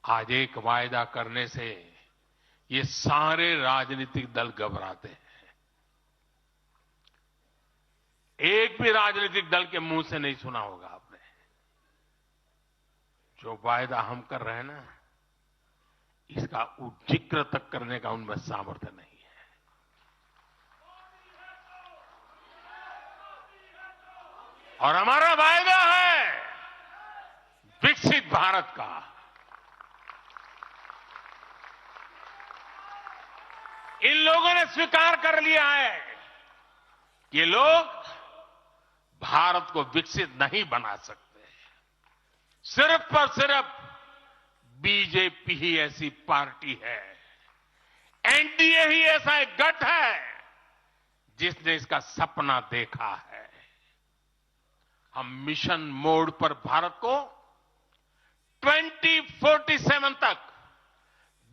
आज एक वायदा करने से ये सारे राजनीतिक दल घबराते हैं। एक भी राजनीतिक दल के मुंह से नहीं सुना होगा आपने। जो वायदा हम कर रहे हैं ना, इसका जिक्र तक करने का उनमें सामर्थ्य नहीं है। और हमारा वायदा है विकसित भारत का। इन लोगों ने स्वीकार कर लिया है कि ये लोग भारत को विकसित नहीं बना सकते। सिर्फ और सिर्फ बीजेपी ही ऐसी पार्टी है, एनडीए ही ऐसा एक गठ है जिसने इसका सपना देखा है। हम मिशन मोड पर भारत को 2047 तक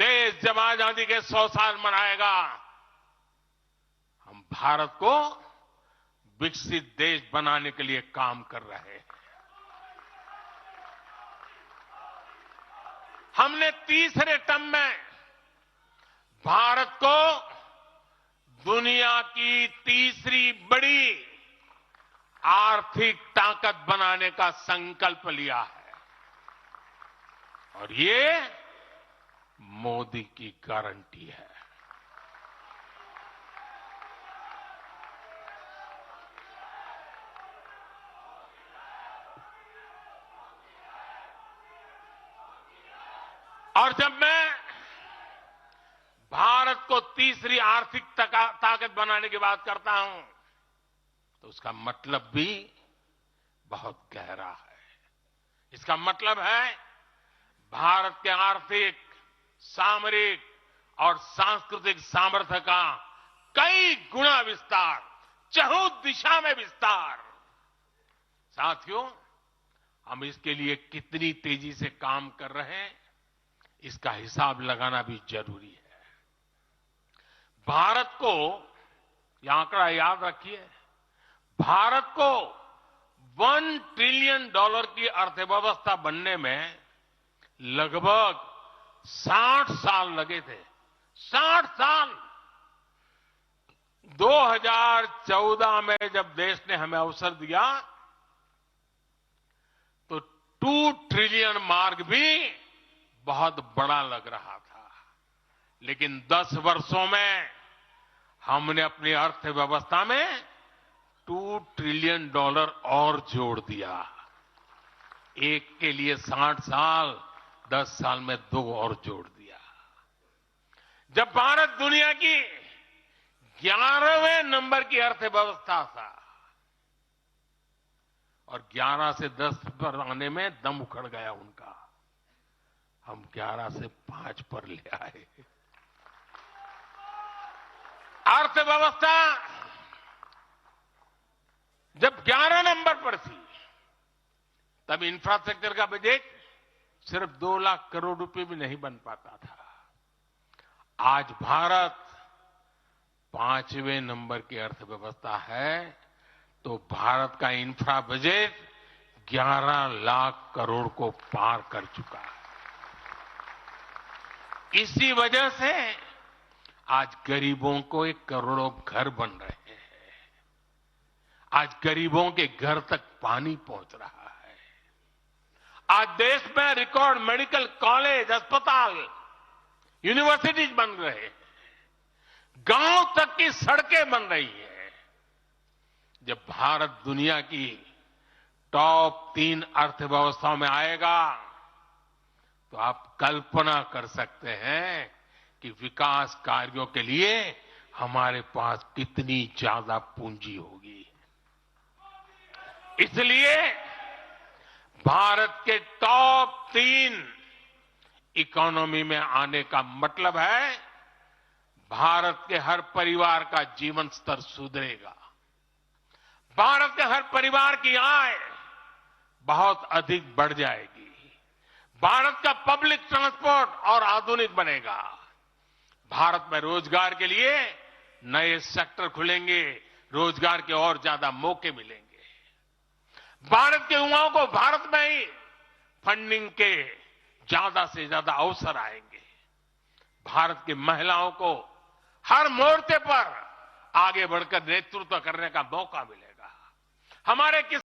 देश जब आजादी के 100 साल मनाएगा, हम भारत को विकसित देश बनाने के लिए काम कर रहे हैं। हमने तीसरे टर्म में भारत को दुनिया की तीसरी बड़ी आर्थिक ताकत बनाने का संकल्प लिया है। और ये मोदी की गारंटी है। और जब मैं भारत को तीसरी आर्थिक ताकत बनाने की बात करता हूं, तो उसका मतलब भी बहुत गहरा है। इसका मतलब है भारत के आर्थिक, सामरिक और सांस्कृतिक सामर्थ्य का कई गुना विस्तार, चहुं दिशा में विस्तार। साथियों, हम इसके लिए कितनी तेजी से काम कर रहे हैं, इसका हिसाब लगाना भी जरूरी है। भारत को, यह आंकड़ा याद रखिए, भारत को $1 ट्रिलियन की अर्थव्यवस्था बनने में लगभग 60 साल लगे थे। 60 साल। 2014 में जब देश ने हमें अवसर दिया तो 2 ट्रिलियन मार्क भी बहुत बड़ा लग रहा था। लेकिन 10 वर्षों में हमने अपनी अर्थव्यवस्था में $2 ट्रिलियन और जोड़ दिया। एक के लिए 60 साल, 10 साल में 2 और जोड़ दिया। जब भारत दुनिया की 11वें नंबर की अर्थव्यवस्था था और 11 से 10 पर आने में दम उखड़ गया उनका, हम 11 से 5 पर ले आए। अर्थव्यवस्था जब 11 नंबर पर थी, तब इंफ्रास्ट्रक्चर का बजट सिर्फ 2 लाख करोड़ रुपए भी नहीं बन पाता था। आज भारत 5वें नंबर की अर्थव्यवस्था है, तो भारत का इंफ्रा बजट 11 लाख करोड़ को पार कर चुका है। इसी वजह से आज गरीबों को 1 करोड़ों घर बन रहे हैं। आज गरीबों के घर तक पानी पहुंच रहा है। आज देश में रिकॉर्ड मेडिकल कॉलेज, अस्पताल, यूनिवर्सिटीज बन रहे हैं। गांव तक की सड़कें बन रही हैं। जब भारत दुनिया की टॉप 3 अर्थव्यवस्थाओं में आएगा, तो आप कल्पना कर सकते हैं कि विकास कार्यों के लिए हमारे पास कितनी ज्यादा पूंजी होगी। इसलिए भारत के टॉप 3 इकोनॉमी में आने का मतलब है भारत के हर परिवार का जीवन स्तर सुधरेगा। भारत के हर परिवार की आय बहुत अधिक बढ़ जाएगी। भारत का पब्लिक ट्रांसपोर्ट और आधुनिक बनेगा। भारत में रोजगार के लिए नए सेक्टर खुलेंगे, रोजगार के और ज्यादा मौके मिलेंगे। भारत के युवाओं को भारत में ही फंडिंग के, ज्यादा से ज्यादा अवसर आएंगे। भारत की महिलाओं को हर मोर्चे पर आगे बढ़कर नेतृत्व करने का मौका मिलेगा। हमारे